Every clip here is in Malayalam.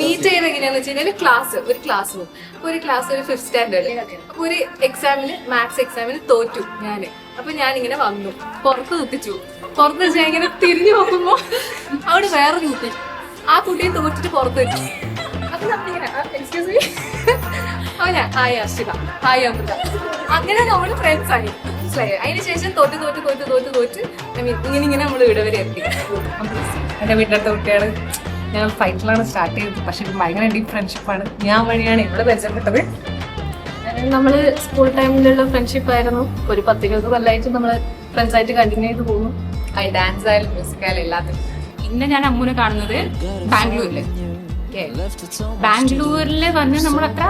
മീറ്റ് ചെയ്ത് എങ്ങനെയാന്ന് വെച്ച് കഴിഞ്ഞാൽ ഒരു ക്ലാസ് ഒരു 5th സ്റ്റാൻഡേർഡ്. അപ്പൊ ഒരു എക്സാമിന് മാത്സ് എക്സാമിന് തോറ്റു ഞാന്. അപ്പൊ ഞാനിങ്ങനെ വന്നു, പുറത്ത് നിർത്തിച്ചു. പുറത്ത് വെച്ചാൽ ഇങ്ങനെ തിരിഞ്ഞു നോക്കുമ്പോ അവിടെ വേറൊരു കുട്ടി, ആ കുട്ടിയെ തോറ്റിട്ട് പുറത്ത് വെച്ചു. അപ്പൊ നമ്മളിങ്ങനെ എക്സ്ക്യൂസ് മീ, അവനാ ഹായ് അർഷിത, ഹായ് അമൃത, അങ്ങനെ നമ്മള് ഫ്രണ്ട്സ് ആയി. മനസ്സിലായി? അതിനുശേഷം തോറ്റ് ഇങ്ങനെ നമ്മൾ ഇവിടെ വരെ എത്തി. എന്റെ വീട്ടിലത്തെ കുട്ടിയാണ്. ഞാൻ ഫൈറ്റിലാണ് സ്റ്റാർട്ട് ചെയ്തത്, പക്ഷെ ഭയങ്കര ഡീപ് ഫ്രണ്ട്ഷിപ്പാണ്. ഞാൻ വഴിയാണ് ഇവിടെ പരിചയപ്പെട്ടത്. നമ്മള് സ്കൂൾ ടൈമിലുള്ള ഫ്രണ്ട്ഷിപ്പ് ആയിരുന്നു. ഒരു 10-20 കൊല്ലമായിട്ട് നമ്മള് ഫ്രണ്ട്സ് ആയിട്ട് കണ്ടിന്യൂ ചെയ്ത് പോകുന്നു. ഡാൻസ് ആയാലും മ്യൂസിക് ആയാലും എല്ലാത്തിനും. പിന്നെ ഞാൻ അമ്മൂനെ കാണുന്നത് ബാംഗ്ലൂരില്. ബാംഗ്ലൂരില് വന്ന് നമ്മളത്ര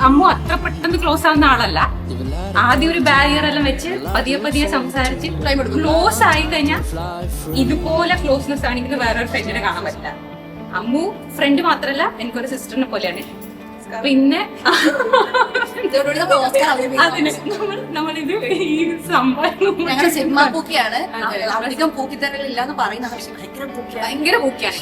അമ്മു അത്ര പെട്ടെന്ന് ക്ലോസ് ആവുന്ന ആളല്ല. ആദ്യം ഒരു ബാരിയർ എല്ലാം വെച്ച് പതിയെ സംസാരിച്ച് ക്ലോസ് ആയി കഴിഞ്ഞാൽ ഇതുപോലെ ക്ലോസ്നെസ് ആണെങ്കിൽ വേറൊരു ഫ്രണ്ടിനെ കാണാൻ പറ്റില്ല. അമ്മു ഫ്രണ്ട് മാത്രല്ല, എനിക്കൊരു സിസ്റ്ററിനെ പോലെയാണ്. പിന്നെ നമ്മളിത് ഈ സംഭവം സിനിമ പൂക്കിയാണ്. അധികം പൂക്കി തരലില്ല എന്ന് പറയുന്നത്, പക്ഷെ ഭയങ്കര പൂക്കിയാണ്.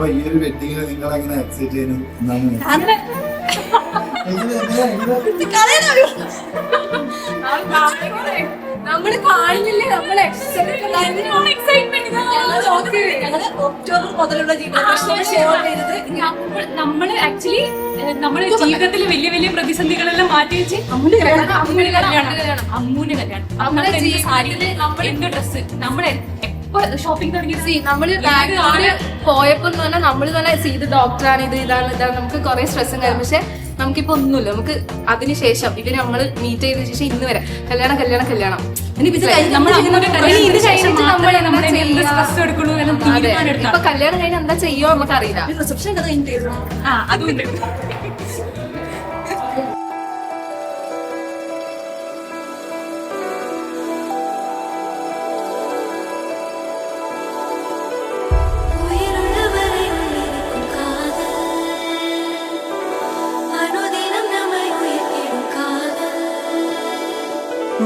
ഈ ഒരു വെഡിങ്ങിന് നിങ്ങൾ എങ്ങനെ എക്സൈറ്റ് ചെയ്യുന്നു? നമ്മള് കാണുന്നില്ലേ, നമ്മള് ഒക്ടോബർ മുതലുള്ള നമ്മള് ആക്ച്വലി നമ്മുടെ ജീവിതത്തിൽ വലിയ വലിയ പ്രതിസന്ധികളെല്ലാം മാറ്റി വെച്ച് അമ്മൂന്റെ കല്യാണം. എന്റെ ഡ്രസ്സ് നമ്മളെ ഷോപ്പിംഗ് തുടങ്ങി. നമ്മള് ബാംഗ്ലൂര് പോയപ്പോ തന്നെ നമ്മള് തന്നെ ഇത് ഡോക്ടറാണ്, ഇതാണ് നമുക്ക് കുറെ സ്ട്രെസ്സും കാര്യം. പക്ഷെ നമുക്കിപ്പോ ഒന്നുമില്ല. നമുക്ക് അതിനുശേഷം ഇവര് നമ്മള് മീറ്റ് ചെയ്ത ശേഷം ഇന്ന് വരെ കല്യാണം ഇപ്പൊ കല്യാണം കഴിഞ്ഞാൽ എന്താ ചെയ്യോ നമുക്ക് അറിയില്ല. റിസപ്ഷൻ അതുകൊണ്ട്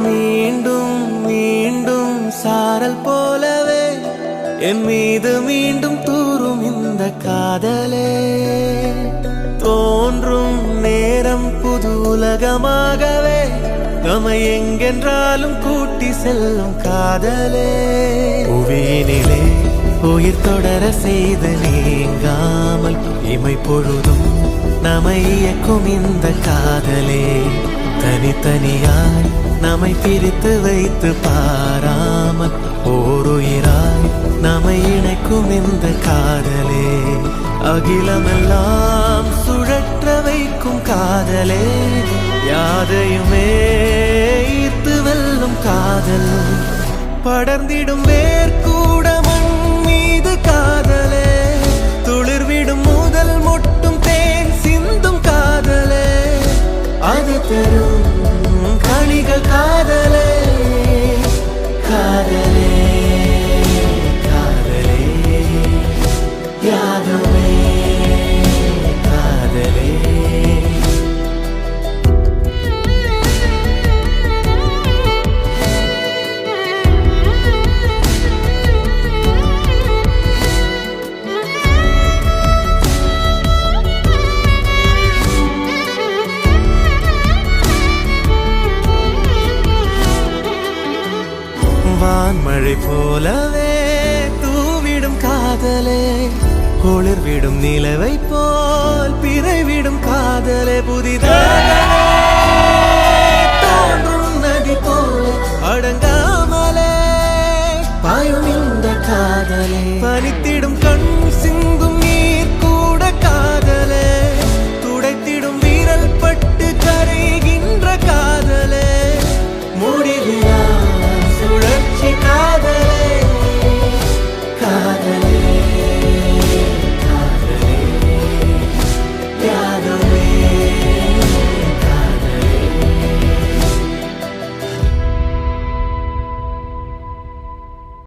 மீண்டும் மீண்டும் சாரல் போலவே என் மீது மீண்டும் தூரும் இந்த காதலே தோன்றும் நேரம் புது உலகமாகவே நம்மை எங்கென்றாலும் கூட்டி செல்லும் காதலே புவியினிலே உயிர் தொடர செய்து நீங்காமல் இமை பொழுதும் நம்மை இயக்கும் இந்த காதலே தனித்தனியாய் நம்மை பிரித்து வைத்து பாராமல் ஓருயிராய் நம்மை இணைக்கும் இந்த காதலே அகிலமெல்லாம் சுழற்ற வைக்கும் காதலே யாதையுமே ஈர்த்து வெல்லும் காதல் படர்ந்திடும் வேர்க்கூட மண் மீது காதலே துளிர்விடும் முதல் மொட்டும் தேன் சிந்தும் காதலே அது பெரும் கணிகள் காதலே காதலே காதலே யாதுமே காதலே வான்மழை போலவே தூவிடும் காதலே ஒளிர்விடும் நிலவை போல் பிறைவிடும் காதலே புதிதாக தோன்றும் நதி போல அடங்க